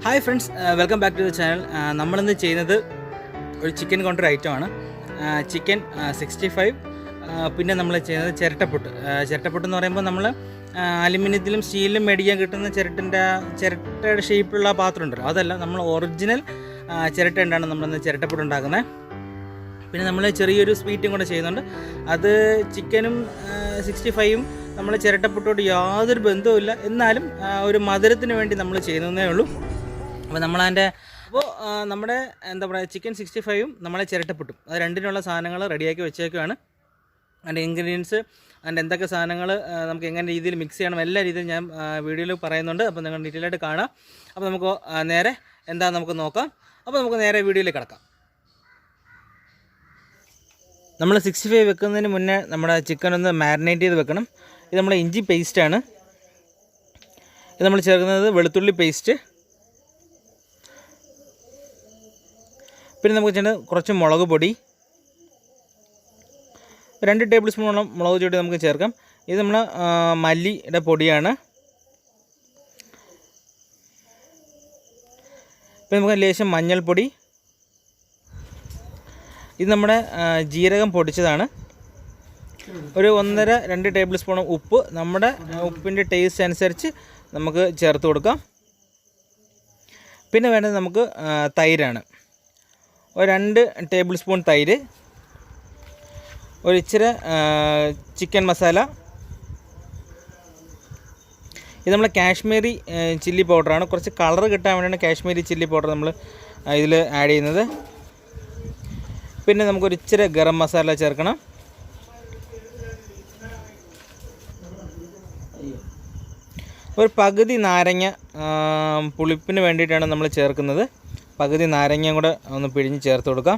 Hi friends, welcome back to the channel. നമ്മളിന്ന് ചെയ്യുന്നത് ഒരു ചിക്കൻ കൊണ്ടൊരു ഐറ്റമാണ്. ചിക്കൻ 65. പിന്നെ നമ്മൾ ചെയ്യുന്നത് ചിരട്ടപ്പുട്ട്. ചിരട്ടപ്പുട്ട് എന്ന് പറയുമ്പോൾ നമ്മൾ അലുമിനിയത്തിലും സ്റ്റീലിലും മേടിക്കാൻ കിട്ടുന്ന ചിരട്ടയുടെ ഷേപ്പിലുള്ള പാത്രം ഉണ്ടല്ലോ, അതല്ല, നമ്മൾ ഒറിജിനൽ ചിരട്ട കൊണ്ടാണ് നമ്മളിന്ന് ചിരട്ടപ്പുട്ട് ഉണ്ടാക്കുന്നത്. പിന്നെ നമ്മൾ ചെറിയൊരു സ്വീറ്റും കൂടെ ചെയ്യുന്നുണ്ട്. അത് ചിക്കനും 65ഉം നമ്മൾ ചിരട്ടപ്പുട്ടോട്ട് യാതൊരു ബന്ധവുമില്ല, എന്നാലും ഒരു മധുരത്തിന് വേണ്ടി നമ്മൾ ചെയ്യുന്നതേ ഉള്ളൂ. അപ്പോൾ നമ്മുടെ എന്താ പറയുക, ചിക്കൻ 65ഉം നമ്മളെ ചിരട്ടപ്പുട്ടും, അത് രണ്ടിനുള്ള സാധനങ്ങൾ റെഡിയാക്കി വെച്ചേക്കുകയാണ്. അതിൻ്റെ ഇൻഗ്രീഡിയൻസ്, അതിൻ്റെ എന്തൊക്കെ സാധനങ്ങൾ നമുക്ക് എങ്ങനെ രീതിയിൽ മിക്സ് ചെയ്യണം, എല്ലാ രീതിയിലും ഞാൻ വീഡിയോയിൽ പറയുന്നുണ്ട്. അപ്പോൾ നിങ്ങൾ ഡീറ്റെയിൽ ആയിട്ട് കാണാം. അപ്പോൾ നമുക്ക് നേരെ എന്താണെന്ന് നമുക്ക് നോക്കാം. അപ്പോൾ നമുക്ക് നേരെ വീഡിയോയിലേക്ക് കിടക്കാം. നമ്മൾ 65 വെക്കുന്നതിന് മുന്നേ നമ്മുടെ ചിക്കൻ ഒന്ന് മാരിനേറ്റ് ചെയ്ത് വെക്കണം. ഇത് നമ്മുടെ ഇഞ്ചി പേസ്റ്റാണ്. ഇത് നമ്മൾ ചേർക്കുന്നത് വെളുത്തുള്ളി പേസ്റ്റ്. പിന്നെ നമുക്ക് ചെയ്യേണ്ടത് കുറച്ച് മുളക് പൊടി, 2 ടേബിൾ സ്പൂണോളം മുളക് പൊടി നമുക്ക് ചേർക്കാം. ഇത് നമ്മൾ മല്ലിയുടെ പൊടിയാണ്. പിന്നെ നമുക്ക് ലേശം മഞ്ഞൾപ്പൊടി. ഇത് നമ്മുടെ ജീരകം പൊടിച്ചതാണ്. ഒരു 1.5-2 ടേബിൾ സ്പൂൺ ഉപ്പ്, നമ്മുടെ ഉപ്പിൻ്റെ ടേസ്റ്റ് അനുസരിച്ച് നമുക്ക് ചേർത്ത് കൊടുക്കാം. പിന്നെ വേണ്ടത് നമുക്ക് തൈരാണ്. ഒരു 2 ടേബിൾ സ്പൂൺ തൈര്, ഒരു ഇച്ചിരി ചിക്കൻ മസാല. ഇത് നമ്മൾ കാശ്മീരി ചില്ലി പൗഡറാണ്. കുറച്ച് കളർ കിട്ടാൻ വേണ്ടിയാണ് കാശ്മീരി ചില്ലി പൗഡർ നമ്മൾ ഇതിൽ ആഡ് ചെയ്യുന്നത്. പിന്നെ നമുക്കൊരു ഇച്ചിരി ഗരം മസാല ചേർക്കണം. ഒരു പകുതി നാരങ്ങ പുളിപ്പിന് വേണ്ടിയിട്ടാണ് നമ്മൾ ചേർക്കുന്നത്. പകുതി നാരങ്ങയും കൂടെ ഒന്ന് പിഴിഞ്ഞ് ചേർത്ത് കൊടുക്കാം.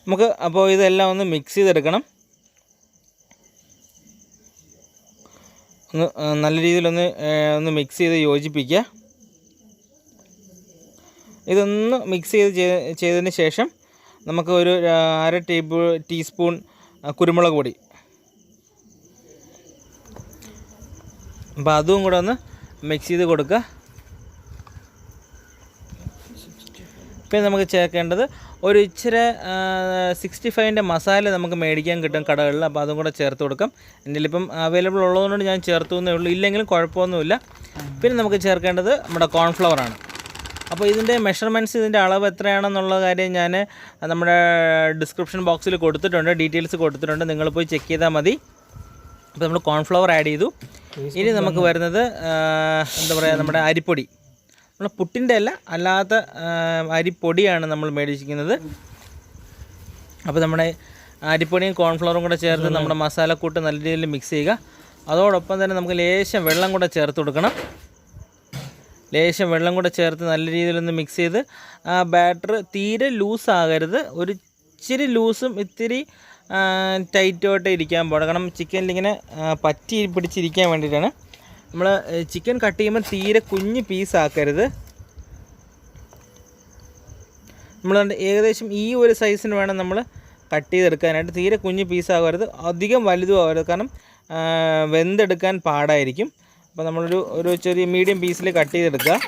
നമുക്ക് അപ്പോൾ ഇതെല്ലാം ഒന്ന് മിക്സ് ചെയ്തെടുക്കണം. നല്ല രീതിയിലൊന്ന് മിക്സ് ചെയ്ത് യോജിപ്പിക്കുക. ഇതൊന്ന് മിക്സ് ചെയ്തതിന് ശേഷം നമുക്ക് ഒരു 1/2 ടീസ്പൂൺ കുരുമുളക് പൊടി, അപ്പോൾ അതും കൂടെ ഒന്ന് മിക്സ് ചെയ്ത് കൊടുക്കുക. പിന്നെ നമുക്ക് ചേർക്കേണ്ടത് ഒരു ഇച്ചിരി 65ൻ്റെ മസാല നമുക്ക് മേടിക്കാൻ കിട്ടും കടകളിൽ, അപ്പോൾ അതും കൂടെ ചേർത്ത് കൊടുക്കാം. എൻ്റെ ഇപ്പം അവൈലബിൾ ഉള്ളതുകൊണ്ട് ഞാൻ ചേർത്തു എന്നേ ഉള്ളൂ, ഇല്ലെങ്കിലും കുഴപ്പമൊന്നുമില്ല. പിന്നെ നമുക്ക് ചേർക്കേണ്ടത് നമ്മുടെ കോൺഫ്ലവറാണ്. അപ്പോൾ ഇതിൻ്റെ മെഷർമെൻറ്റ്സ്, ഇതിൻ്റെ അളവ് എത്രയാണെന്നുള്ള കാര്യം ഞാൻ നമ്മുടെ ഡിസ്ക്രിപ്ഷൻ ബോക്സിൽ കൊടുത്തിട്ടുണ്ട്, ഡീറ്റെയിൽസ് കൊടുത്തിട്ടുണ്ട്, നിങ്ങൾ പോയി ചെക്ക് ചെയ്താൽ മതി. അപ്പോൾ നമ്മൾ കോൺഫ്ലവർ ആഡ് ചെയ്തു. ഇനി നമുക്ക് വരുന്നത് എന്താ പറയുക, നമ്മുടെ അരിപ്പൊടി. നമ്മൾ പുട്ടിൻ്റെ അല്ലാത്ത അരിപ്പൊടിയാണ് നമ്മൾ മേടിച്ചിരിക്കുന്നത്. അപ്പോൾ നമ്മുടെ അരിപ്പൊടിയും കോൺഫ്ലവറും കൂടെ ചേർത്ത് നമ്മുടെ മസാലക്കൂട്ട് നല്ല രീതിയിൽ മിക്സ് ചെയ്യുക. അതോടൊപ്പം തന്നെ നമുക്ക് ലേശം വെള്ളം കൂടെ ചേർത്ത് കൊടുക്കണം. ലേശം വെള്ളം കൂടെ ചേർത്ത് നല്ല രീതിയിലൊന്ന് മിക്സ് ചെയ്ത്, ആ ബാറ്റർ തീരെ ലൂസാകരുത്, ഒരു ഇച്ചിരി ലൂസും ഇത്തിരി ടൈറ്റോട്ട് ഇരിക്കാൻ പാടില്ല. കാരണം ചിക്കനിലിങ്ങനെ പറ്റി പിടിച്ചിരിക്കാൻ വേണ്ടിയിട്ടാണ്. നമ്മൾ ചിക്കൻ കട്ട് ചെയ്യുമ്പോൾ തീരെ കുഞ്ഞ് പീസാക്കരുത്. നമ്മൾ ഏകദേശം ഈ ഒരു സൈസിന് വേണം നമ്മൾ കട്ട് ചെയ്തെടുക്കാനായിട്ട്. തീരെ കുഞ്ഞ് പീസാകരുത്, അധികം വലുതും ആകരുത്, കാരണം വെന്തെടുക്കാൻ പാടായിരിക്കും. അപ്പോൾ നമ്മളൊരു ചെറിയ മീഡിയം പീസിൽ കട്ട് ചെയ്തെടുക്കുക.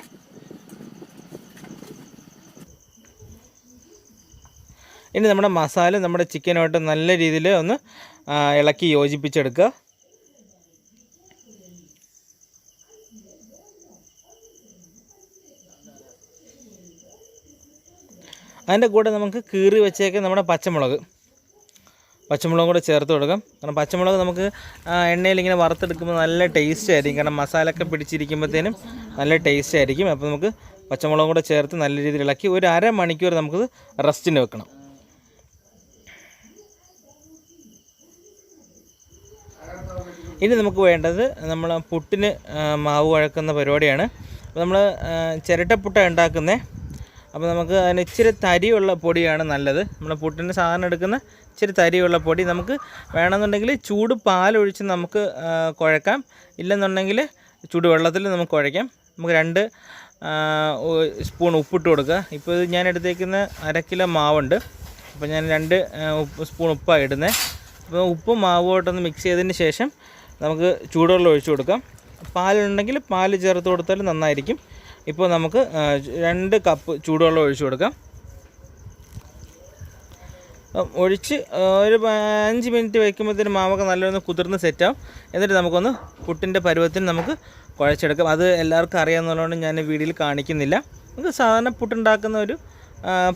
ഇനി നമ്മുടെ മസാല നമ്മുടെ ചിക്കനുമായിട്ട് നല്ല രീതിയിൽ ഒന്ന് ഇളക്കി യോജിപ്പിച്ചെടുക്കുക. അതിൻ്റെ കൂടെ നമുക്ക് കീറി വെച്ചേക്ക് നമ്മുടെ പച്ചമുളകും കൂടെ ചേർത്ത് കൊടുക്കാം. കാരണം പച്ചമുളക് നമുക്ക് എണ്ണയിൽ ഇങ്ങനെ വറുത്തെടുക്കുമ്പോൾ നല്ല ടേസ്റ്റ് ആയിരിക്കും, കാരണം മസാലയൊക്കെ പിടിച്ചിരിക്കുമ്പോഴത്തേനും നല്ല ടേസ്റ്റ് ആയിരിക്കും. അപ്പോൾ നമുക്ക് പച്ചമുളകും കൂടെ ചേർത്ത് നല്ല രീതിയിൽ ഇളക്കി ഒരു 1/2 മണിക്കൂർ നമുക്കത് റെസ്റ്റിന് വെക്കണം. ഇനി നമുക്ക് വേണ്ടത് നമ്മൾ പുട്ടിന് മാവ് കുഴക്കുന്ന പരിപാടിയാണ്. അപ്പോൾ നമ്മൾ ചിരട്ടപ്പുട്ട ഉണ്ടാക്കുന്നത്. അപ്പോൾ നമുക്ക് അതിന് ഇച്ചിരി തരിയുള്ള പൊടിയാണ് നല്ലത്. നമ്മൾ പുട്ടിന് സാധാരണ എടുക്കുന്ന ഇച്ചിരി തരിയുള്ള പൊടി നമുക്ക് വേണമെന്നുണ്ടെങ്കിൽ ചൂട് പാലൊഴിച്ച് നമുക്ക് കുഴക്കാം, ഇല്ലെന്നുണ്ടെങ്കിൽ ചൂടുവെള്ളത്തിൽ നമുക്ക് കുഴക്കാം. നമുക്ക് 2 സ്പൂൺ ഉപ്പിട്ട് കൊടുക്കുക. ഇപ്പോൾ ഇത് ഞാൻ എടുത്തേക്കുന്ന 1/2 കിലോ മാവുണ്ട്, അപ്പോൾ ഞാൻ 2 സ്പൂൺ ഉപ്പാണ് ഇടുന്നത്. അപ്പോൾ ഉപ്പും മാവുമായിട്ടൊന്ന് മിക്സ് ചെയ്തതിന് ശേഷം നമുക്ക് ചൂടുവെള്ളം ഒഴിച്ചു കൊടുക്കാം. പാലുണ്ടെങ്കിൽ പാല് ചേർത്ത് കൊടുത്താൽ നന്നായിരിക്കും. ഇപ്പോൾ നമുക്ക് 2 കപ്പ് ചൂടുവെള്ളം ഒഴിച്ചു കൊടുക്കാം. ഒഴിച്ച് ഒരു 5 മിനിറ്റ് വയ്ക്കുമ്പോഴത്തേനും മാവൊക്കെ നല്ലൊന്ന് കുതിർന്ന് സെറ്റാവും. എന്നിട്ട് നമുക്കൊന്ന് പുട്ടിൻ്റെ പരുവത്തിന് നമുക്ക് കുഴച്ചെടുക്കാം. അത് എല്ലാവർക്കും അറിയാവുന്നതുകൊണ്ട് ഞാൻ വീഡിയോയിൽ കാണിക്കുന്നില്ല. നമുക്ക് സാധാരണ പുട്ടുണ്ടാക്കുന്ന ഒരു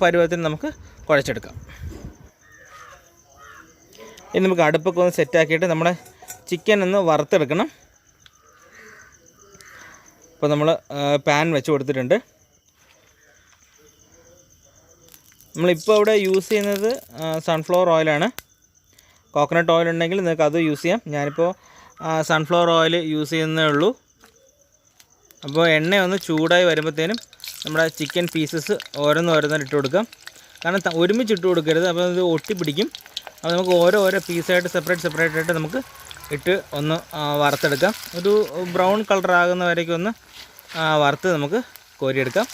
പരുവത്തിന് നമുക്ക് കുഴച്ചെടുക്കാം. ഇനി നമുക്ക് അടുപ്പൊക്കെ ഒന്ന് സെറ്റാക്കിയിട്ട് നമ്മുടെ ചിക്കൻ ഒന്ന് വറുത്തെടുക്കണം. അപ്പോൾ നമ്മൾ പാൻ വെച്ച് കൊടുത്തിട്ടുണ്ട്. നമ്മളിപ്പോൾ ഇവിടെ യൂസ് ചെയ്യുന്നത് സൺഫ്ലവർ ഓയിലാണ്. കോക്കനട്ട് ഓയിൽ ഉണ്ടെങ്കിൽ നിങ്ങൾക്ക് അത് യൂസ് ചെയ്യാം. ഞാനിപ്പോൾ സൺഫ്ലവർ ഓയിൽ യൂസ് ചെയ്യുന്നേ ഉള്ളൂ. അപ്പോൾ എണ്ണ ഒന്ന് ചൂടായി വരുമ്പോഴത്തേനും നമ്മുടെ ചിക്കൻ പീസസ് ഓരോന്നോരോന്നായിട്ട് ഇട്ട് കൊടുക്കാം. കാരണം ഒരുമിച്ച് ഇട്ട് കൊടുക്കരുത്, അപ്പോൾ ഇത് ഒട്ടിപ്പിടിക്കും. അപ്പോൾ നമുക്ക് ഓരോ പീസായിട്ട് സെപ്പറേറ്റ് ആയിട്ട് നമുക്ക് ഇട്ട് ഒന്ന് വറുത്തെടുക്കാം. ഒരു ബ്രൗൺ കളർ ആകുന്ന വരേക്കും ഒന്ന് വറുത്ത് നമുക്ക് കോരിയെടുക്കാം.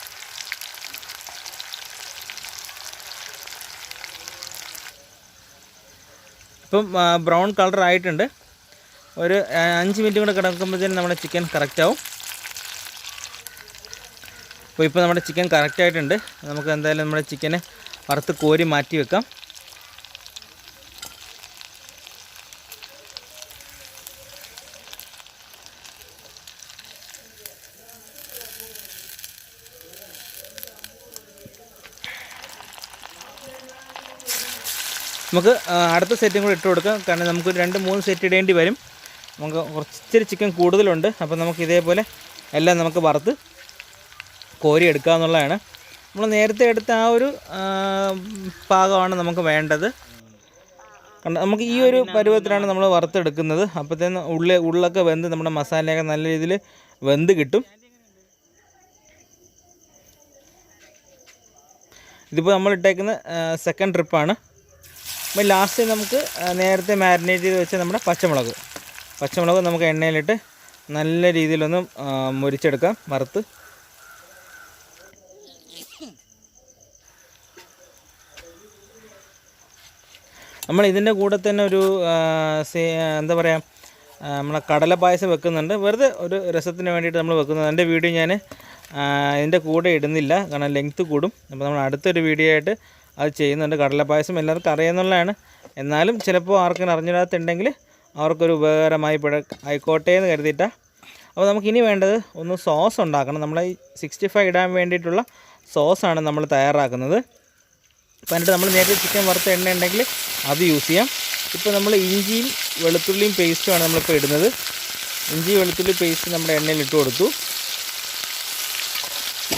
ഇപ്പം ബ്രൗൺ കളർ ആയിട്ടുണ്ട്. ഒരു 5 മിനിറ്റ് കൂടെ കിടക്കുമ്പോഴത്തേനും നമ്മുടെ ചിക്കൻ കറക്റ്റാവും. അപ്പോൾ ഇപ്പോൾ നമ്മുടെ ചിക്കൻ കറക്റ്റായിട്ടുണ്ട്. നമുക്ക് എന്തായാലും നമ്മുടെ ചിക്കനെ വറുത്ത് കോരി മാറ്റി വെക്കാം. നമുക്ക് അടുത്ത സെറ്റും കൂടി ഇട്ട് കൊടുക്കാം. കാരണം നമുക്ക് 2-3 സെറ്റ് ഇടേണ്ടി വരും. നമുക്ക് കുറച്ചിരി ചിക്കൻ കൂടുതലുണ്ട്. അപ്പോൾ നമുക്ക് ഇതേപോലെ എല്ലാം നമുക്ക് വറുത്ത് കോരി എടുക്കുക എന്നുള്ളതാണ്. നമ്മൾ നേരത്തെ എടുത്ത ആ ഒരു പാകമാണ് നമുക്ക് വേണ്ടത്. നമുക്ക് ഈ ഒരു പരുവത്തിലാണ് നമ്മൾ വറുത്തെടുക്കുന്നത്. അപ്പോഴത്തേന് ഉള്ളൊക്കെ വെന്ത് നമ്മുടെ മസാലയൊക്കെ നല്ല രീതിയിൽ വെന്ത് കിട്ടും. ഇതിപ്പോൾ നമ്മൾ ഇട്ടേക്കുന്ന സെക്കൻഡ് ട്രിപ്പാണ്. അപ്പോൾ ലാസ്റ്റ് നമുക്ക് നേരത്തെ മാരിനേറ്റ് ചെയ്ത് വെച്ച നമ്മുടെ പച്ചമുളക് നമുക്ക് എണ്ണയിലിട്ട് നല്ല രീതിയിലൊന്ന് മുരിച്ചെടുക്കാം വറുത്ത്. നമ്മൾ ഇതിൻ്റെ കൂടെ തന്നെ ഒരു എന്താ പറയുക, നമ്മളെ കടല പായസം വെക്കുന്നുണ്ട്. വെറുതെ ഒരു രസത്തിന് വേണ്ടിയിട്ട് നമ്മൾ വെക്കുന്നത്. എൻ്റെ വീഡിയോ ഞാൻ ഇതിൻ്റെ കൂടെ ഇടുന്നില്ല, കാരണം ലെങ്ത്ത് കൂടും. അപ്പോൾ നമ്മൾ അടുത്തൊരു വീഡിയോ ആയിട്ട് അത് ചെയ്യുന്നുണ്ട്. കടലപ്പായസം എല്ലാവർക്കും അറിയാമെന്നുള്ളതാണ്. എന്നാലും ചിലപ്പോൾ ആർക്കും അറിഞ്ഞിടാത്തുണ്ടെങ്കിൽ അവർക്കൊരു ഉപകാരമായി ആയിക്കോട്ടെ എന്ന് കരുതിയിട്ടാണ്. അപ്പോൾ നമുക്കിനി വേണ്ടത് ഒന്ന് സോസ് ഉണ്ടാക്കണം. നമ്മൾ ഈ 65 ഇടാൻ വേണ്ടിയിട്ടുള്ള സോസാണ് നമ്മൾ തയ്യാറാക്കുന്നത്. അപ്പോൾ എന്നിട്ട് നമ്മൾ നേരത്തെ ചിക്കൻ വറുത്ത എണ്ണ ഉണ്ടെങ്കിൽ അത് യൂസ് ചെയ്യാം. ഇപ്പോൾ നമ്മൾ ഇഞ്ചിയും വെളുത്തുള്ളിയും പേസ്റ്റുമാണ് നമ്മളിപ്പോൾ ഇടുന്നത്. ഇഞ്ചി വെളുത്തുള്ളി പേസ്റ്റ് നമ്മുടെ എണ്ണയിൽ ഇട്ട് കൊടുത്തു.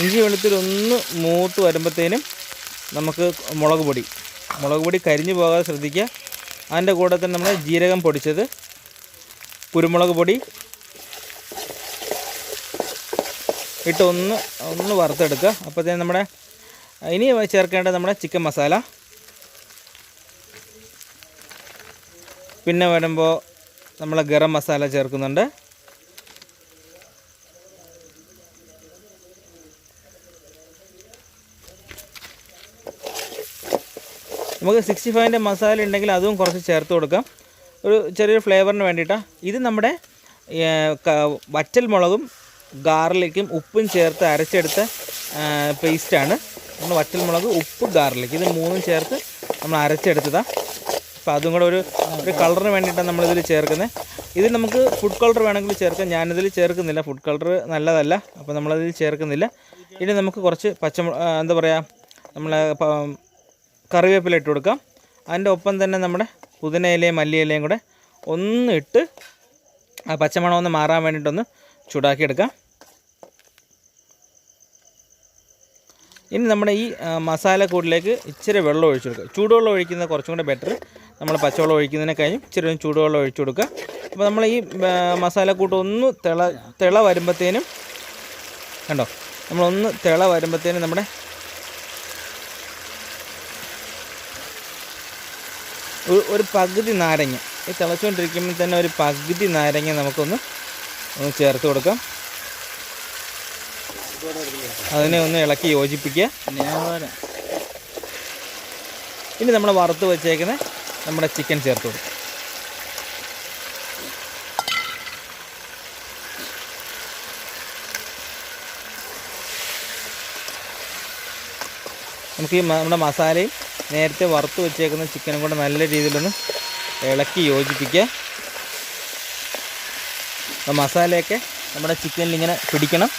ഇഞ്ചി വെളുത്തുള്ളി ഒന്ന് മൂത്ത് വരുമ്പോഴത്തേനും നമുക്ക് മുളക് പൊടി കരിഞ്ഞു പോകാതെ ശ്രദ്ധിക്കുക. അതിൻ്റെ കൂടെ തന്നെ നമ്മൾ ജീരകം പൊടിച്ചത്, കുരുമുളക് പൊടി ഇട്ട് ഒന്ന് വറുത്തെടുക്കുക. അപ്പോഴത്തേനും നമ്മുടെ ഇനി ചേർക്കേണ്ടത് നമ്മുടെ ചിക്കൻ മസാല. പിന്നെ വരുമ്പോൾ നമ്മൾ ഗരം മസാല ചേർക്കുന്നുണ്ട്. നമുക്ക് 65ൻ്റെ മസാല ഉണ്ടെങ്കിൽ അതും കുറച്ച് ചേർത്ത് കൊടുക്കാം, ഒരു ചെറിയൊരു ഫ്ലേവറിന് വേണ്ടിയിട്ടാണ്. ഇത് നമ്മുടെ വറ്റൽ മുളകും ഗാർലിക്കും ഉപ്പും ചേർത്ത് അരച്ചെടുത്ത പേസ്റ്റാണ്. നമ്മൾ വറ്റൽ മുളക്, ഉപ്പ്, ഗാർലിക് ഇത് 3ഉം ചേർത്ത് നമ്മൾ അരച്ചെടുത്തതാണ്. അപ്പോൾ അതും കൂടെ ഒരു കളറിന് വേണ്ടിയിട്ടാണ് നമ്മളിതിൽ ചേർക്കുന്നത്. ഇതിൽ നമുക്ക് ഫുഡ് കളർ വേണമെങ്കിൽ ചേർക്കാം. ഞാനിതിൽ ചേർക്കുന്നില്ല, ഫുഡ് കളർ നല്ലതല്ല, അപ്പോൾ നമ്മളതിൽ ചേർക്കുന്നില്ല. ഇനി നമുക്ക് കുറച്ച് എന്താ പറയുക, നമ്മളെ കറിവേപ്പില ഇട്ട് കൊടുക്കാം. അതിൻ്റെ ഒപ്പം തന്നെ നമ്മുടെ പുതിന ഇലയും മല്ലി ഇലയും കൂടെ ഒന്ന് ഇട്ട് ആ പച്ചമണം ഒന്ന് മാറാൻ വേണ്ടിയിട്ടൊന്ന് ചൂടാക്കിയെടുക്കാം. ഇനി നമ്മുടെ ഈ മസാലക്കൂട്ടിലേക്ക് ഇച്ചിരി വെള്ളം ഒഴിച്ചു കൊടുക്കുക. ചൂടുവെള്ളം ഒഴിക്കുന്നത് കുറച്ചും കൂടെ ബെറ്റർ. നമ്മൾ പച്ചവെള്ളം ഒഴിക്കുന്നതിനെ കഴിഞ്ഞും ഇച്ചിരി ചൂടുവെള്ളം ഒഴിച്ചു കൊടുക്കുക. അപ്പോൾ നമ്മൾ ഈ മസാലക്കൂട്ട് ഒന്ന് തിള വരുമ്പോഴത്തേനും കണ്ടോ, നമ്മളൊന്ന് തിള വരുമ്പോഴത്തേനും നമ്മുടെ ഒരു പകുതി നാരങ്ങ, ഈ തിളച്ചുകൊണ്ടിരിക്കുമ്പോൾ തന്നെ ഒരു പകുതി നാരങ്ങ നമുക്കൊന്ന് ചേർത്ത് കൊടുക്കാം. അതിനെ ഒന്ന് ഇളക്കി യോജിപ്പിക്കുക. ഇനി നമ്മൾ വറുത്ത് വെച്ചേക്കുന്ന നമ്മുടെ ചിക്കൻ ചേർത്ത് കൊടുക്കും. നമുക്ക് ഈ നമ്മുടെ മസാലയും നേരത്തെ വറുത്ത് വെച്ചേക്കുന്ന ചിക്കനും കൂടെ നല്ല രീതിയിലൊന്ന് ഇളക്കി യോജിപ്പിക്കുക. അപ്പോൾ മസാലയൊക്കെ നമ്മുടെ ചിക്കനിൽ ഇങ്ങനെ പിടിക്കണം.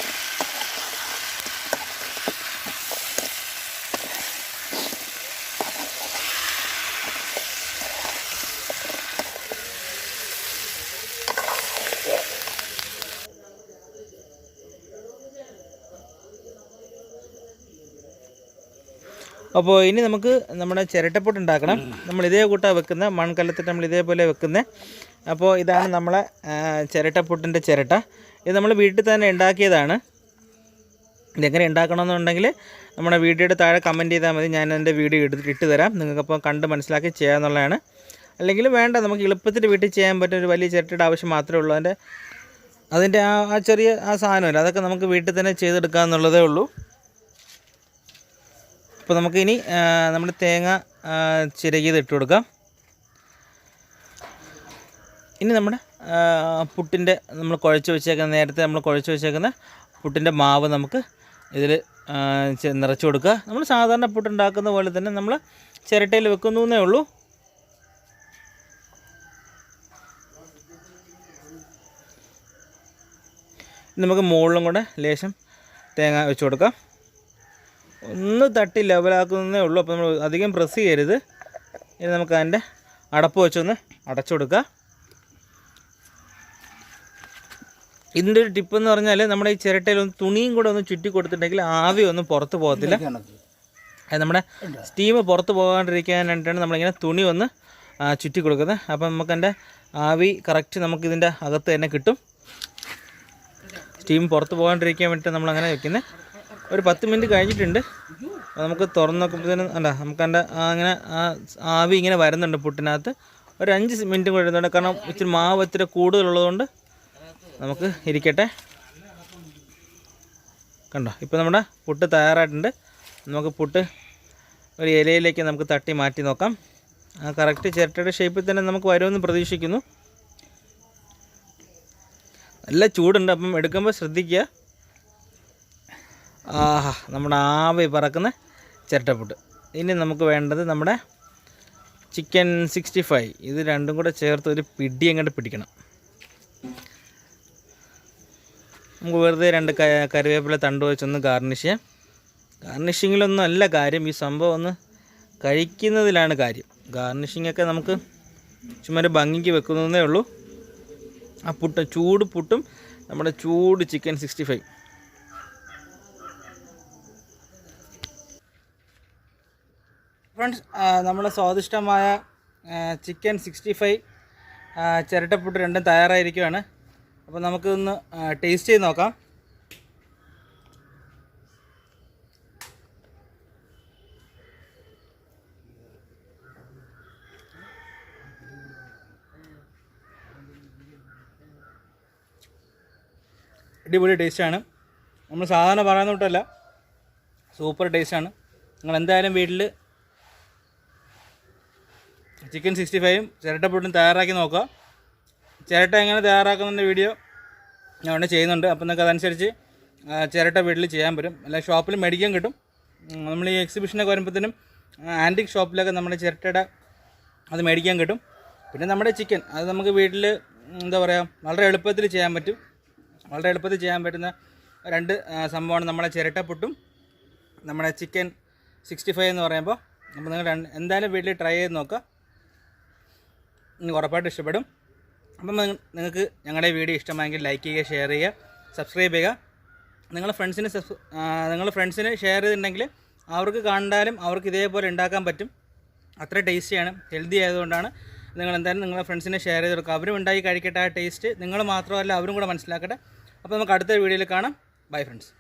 അപ്പോൾ ഇനി നമുക്ക് നമ്മുടെ ചിരട്ടപ്പുട്ട് ഉണ്ടാക്കണം. നമ്മൾ ഇതേ കൂട്ടാണ് വെക്കുന്നത്, മൺകലത്തിട്ട് നമ്മൾ ഇതേപോലെ വെക്കുന്നത്. അപ്പോൾ ഇതാണ് നമ്മളെ ചിരട്ടപ്പുട്ടിൻ്റെ ചിരട്ട. ഇത് നമ്മൾ വീട്ടിൽ തന്നെ ഉണ്ടാക്കിയതാണ്. ഇതെങ്ങനെ ഉണ്ടാക്കണമെന്നുണ്ടെങ്കിൽ നമ്മുടെ വീഡിയോയുടെ താഴെ കമൻറ്റ് ചെയ്താൽ മതി, ഞാൻ എൻ്റെ വീഡിയോ ഇട്ട് തരാം. നിങ്ങൾക്കപ്പോൾ കണ്ട് മനസ്സിലാക്കി ചെയ്യാമെന്നുള്ളതാണ്. അല്ലെങ്കിൽ വേണ്ട, നമുക്ക് എളുപ്പത്തിൽ വീട്ടിൽ ചെയ്യാൻ പറ്റുന്ന ഒരു വലിയ ചിരട്ടയുടെ ആവശ്യം മാത്രമേ ഉള്ളൂ. അതിൻ്റെ ആ ചെറിയ സാധനമില്ല, അതൊക്കെ നമുക്ക് വീട്ടിൽ തന്നെ ചെയ്തെടുക്കാമെന്നുള്ളതേ ഉള്ളൂ. അപ്പോൾ നമുക്കിനി നമ്മുടെ തേങ്ങ ചിരകിയത് ഇട്ട് കൊടുക്കാം. ഇനി നമ്മുടെ പുട്ടിൻ്റെ നമ്മൾ കുഴച്ച് വെച്ചേക്കുന്ന നേരത്തെ നമ്മൾ കുഴച്ച് വെച്ചേക്കുന്ന പുട്ടിൻ്റെ മാവ് നമുക്ക് ഇതിൽ നിറച്ച് കൊടുക്കുക. നമ്മൾ സാധാരണ പുട്ടുണ്ടാക്കുന്ന പോലെ തന്നെ നമ്മൾ ചിരട്ടയിൽ വെക്കുന്നേ ഉള്ളൂ. നമുക്ക് മുകളിലും കൂടെ ലേശം തേങ്ങ വെച്ച് കൊടുക്കാം. ഒന്ന് തട്ടി ലെവലാക്കുന്നതേ ഉള്ളൂ. അപ്പോൾ നമ്മൾ അധികം പ്രസ് ചെയ്യരുത്. ഇനി നമുക്ക് അതിൻ്റെ അടപ്പ് വെച്ചൊന്ന് അടച്ചു കൊടുക്കുക. ഇതിൻ്റെ ഒരു ടിപ്പ് എന്ന് പറഞ്ഞാൽ നമ്മുടെ ഈ ചിരട്ടയിൽ ഒന്ന് തുണിയും കൂടെ ഒന്ന് ചുറ്റി കൊടുത്തിട്ടുണ്ടെങ്കിൽ ആവി ഒന്നും പുറത്ത് പോകത്തില്ല. അത് നമ്മുടെ സ്റ്റീം പുറത്ത് പോകാണ്ടിരിക്കാനായിട്ടാണ് നമ്മളിങ്ങനെ തുണി ഒന്ന് ചുറ്റി കൊടുക്കുന്നത്. അപ്പം നമുക്കതിൻ്റെ ആവി കറക്റ്റ് നമുക്കിതിൻ്റെ അകത്ത് തന്നെ കിട്ടും. സ്റ്റീം പുറത്ത് പോകാണ്ടിരിക്കാൻ വേണ്ടിയിട്ട് നമ്മളങ്ങനെ വെക്കുന്നത്. ഒരു 10 മിനിറ്റ് കഴിഞ്ഞിട്ടുണ്ട്. നമുക്ക് തുറന്ന് നോക്കുമ്പോഴത്തേനും നമുക്കതിൻ്റെ അങ്ങനെ ആവി ഇങ്ങനെ വരുന്നുണ്ട് പുട്ടിനകത്ത്. ഒരു 5 മിനിറ്റ് കൂടെ ഇരുന്നുണ്ട്. കാരണം ഇച്ചിരി മാവ് ഇത്തിരി കൂടുതലുള്ളതുകൊണ്ട് നമുക്ക് ഇരിക്കട്ടെ. കണ്ടോ, ഇപ്പോൾ നമ്മുടെ പുട്ട് തയ്യാറായിട്ടുണ്ട്. നമുക്ക് പുട്ട് ഒരു ഇലയിലേക്ക് നമുക്ക് തട്ടി മാറ്റി നോക്കാം. കറക്റ്റ് ചിരട്ടയുടെ ഷേപ്പിൽ തന്നെ നമുക്ക് വരുമെന്ന് പ്രതീക്ഷിക്കുന്നു. നല്ല ചൂടുണ്ട്, അപ്പം എടുക്കുമ്പോൾ ശ്രദ്ധിക്കുക. നമ്മുടെ ആവി പറക്കുന്ന ചിരട്ടപ്പുട്ട്. ഇനി നമുക്ക് വേണ്ടത് നമ്മുടെ ചിക്കൻ 65. ഇത് രണ്ടും കൂടെ ചേർത്ത് ഒരു പിടി അങ്ങോട്ട് പിടിക്കണം. നമുക്ക് വെറുതെ 2 കറിവേപ്പില തണ്ട് വെച്ചൊന്ന് ഗാർണിഷ് ചെയ്യാം. ഗാർണിഷിങ്ങിലൊന്നും അല്ല കാര്യം, ഈ സംഭവം ഒന്ന് കഴിക്കുന്നതിലാണ് കാര്യം. ഗാർണിഷിങ്ങൊക്കെ നമുക്ക് ചുമ്മാ ഒരു ഭംഗിക്ക് വെക്കുന്നതേ ഉള്ളൂ. ആ ചൂട് പുട്ടും നമ്മുടെ ചൂട് ചിക്കൻ 65. ഫ്രണ്ട്സ്, നമ്മുടെ സ്വാദിഷ്ടമായ ചിക്കൻ 65 ചിരട്ടപ്പുട്ട് രണ്ടും തയ്യാറായിരിക്കുകയാണ്. അപ്പോൾ നമുക്കൊന്ന് ടേസ്റ്റ് ചെയ്ത് നോക്കാം. അടിപൊളി ടേസ്റ്റാണ്. നമ്മൾ സാധാരണ പറയുന്ന തൊട്ടല്ല, സൂപ്പർ ടേസ്റ്റാണ്. നിങ്ങൾ എന്തായാലും വീട്ടിൽ ചിക്കൻ 65 ചിരട്ടപ്പുട്ടും തയ്യാറാക്കി നോക്കുക. ചിരട്ട എങ്ങനെ തയ്യാറാക്കുന്നതിൻ്റെ വീഡിയോ ഞാൻ ഉടനെ ചെയ്യുന്നുണ്ട്. അപ്പോൾ നിങ്ങൾക്ക് അതനുസരിച്ച് ചിരട്ട വീട്ടിൽ ചെയ്യാൻ പറ്റും. അല്ല, ഷോപ്പിൽ മേടിക്കാൻ കിട്ടും. നമ്മൾ ഈ എക്സിബിഷനൊക്കെ വരുമ്പോഴത്തേനും ആൻറ്റിക് ഷോപ്പിലൊക്കെ നമ്മുടെ ചിരട്ടയുടെ അത് മേടിക്കാൻ കിട്ടും. പിന്നെ നമ്മുടെ ചിക്കൻ അത് നമുക്ക് വീട്ടിൽ എന്താ പറയുക, വളരെ എളുപ്പത്തിൽ ചെയ്യാൻ പറ്റും. വളരെ എളുപ്പത്തിൽ ചെയ്യാൻ പറ്റുന്ന 2 സംഭവമാണ് നമ്മുടെ ചിരട്ടപ്പുട്ടും നമ്മുടെ ചിക്കൻ 65 എന്ന് പറയുമ്പോൾ. അപ്പോൾ നിങ്ങൾ എന്തായാലും വീട്ടിൽ ട്രൈ ചെയ്ത് നോക്കുക. നിങ്ങൾക്ക് ഉറപ്പായിട്ട് ഇഷ്ടപ്പെടും. അപ്പം നിങ്ങൾക്ക് ഞങ്ങളുടെ വീഡിയോ ഇഷ്ടമായെങ്കിൽ ലൈക്ക് ചെയ്യുക, ഷെയർ ചെയ്യുക, സബ്സ്ക്രൈബ് ചെയ്യുക. നിങ്ങൾ ഫ്രണ്ട്സിന് ഷെയർ ചെയ്തിട്ടുണ്ടെങ്കിൽ അവർക്ക് കണ്ടാലും അവർക്ക് ഇതേപോലെ ഉണ്ടാക്കാൻ പറ്റും. അത്ര ടേസ്റ്റിയാണ്, ഹെൽത്തി ആയതുകൊണ്ടാണ്. നിങ്ങൾ എന്തായാലും നിങ്ങളുടെ ഫ്രണ്ട്സിനെ ഷെയർ ചെയ്ത് കൊടുക്കുക. അവരും ഉണ്ടാക്കി കഴിക്കട്ടെ. ആ ടേസ്റ്റ് നിങ്ങൾ മാത്രമല്ല അവരും കൂടെ മനസ്സിലാക്കട്ടെ. അപ്പോൾ നമുക്ക് അടുത്ത വീഡിയോയിൽ കാണാം. Bye friends.